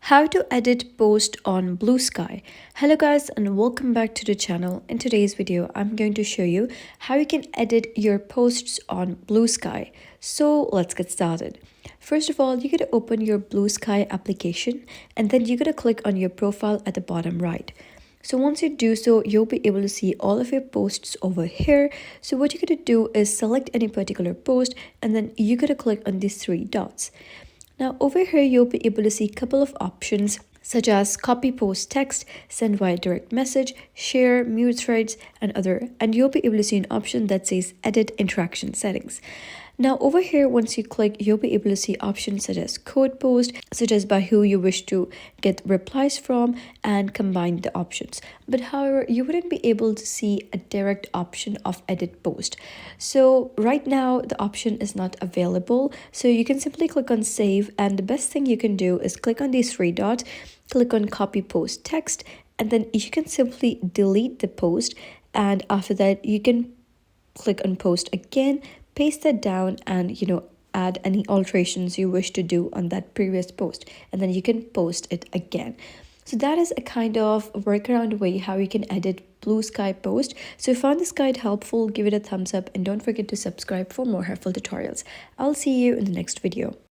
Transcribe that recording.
How to edit post on Bluesky. Hello guys and welcome back to the channel. In today's video I'm going to show you how you can edit your posts on Bluesky. So let's get started. First of all, you gotta open your Bluesky application and then you gotta click on your profile at the bottom right. So once you do so, you'll be able to see all of your posts over here. So what you're gonna do is select any particular post and then you gotta click on these three dots. Now over here, you'll be able to see a couple of options such as copy post text, send via direct message, share, mute threads, and other. And you'll be able to see an option that says edit interaction settings. Now over here, once you click, you'll be able to see options such as code post, such as by who you wish to get replies from, and combine the options. But however, you wouldn't be able to see a direct option of edit post. So right now the option is not available. So you can simply click on save, and the best thing you can do is click on these three dots, click on copy post text, and then you can simply delete the post. And after that, you can click on post again, paste that down, and add any alterations you wish to do on that previous post, and then you can post it again. So that is a kind of workaround way how you can edit Bluesky post. So if you found this guide helpful, give it a thumbs up and don't forget to subscribe for more helpful tutorials. I'll see you in the next video.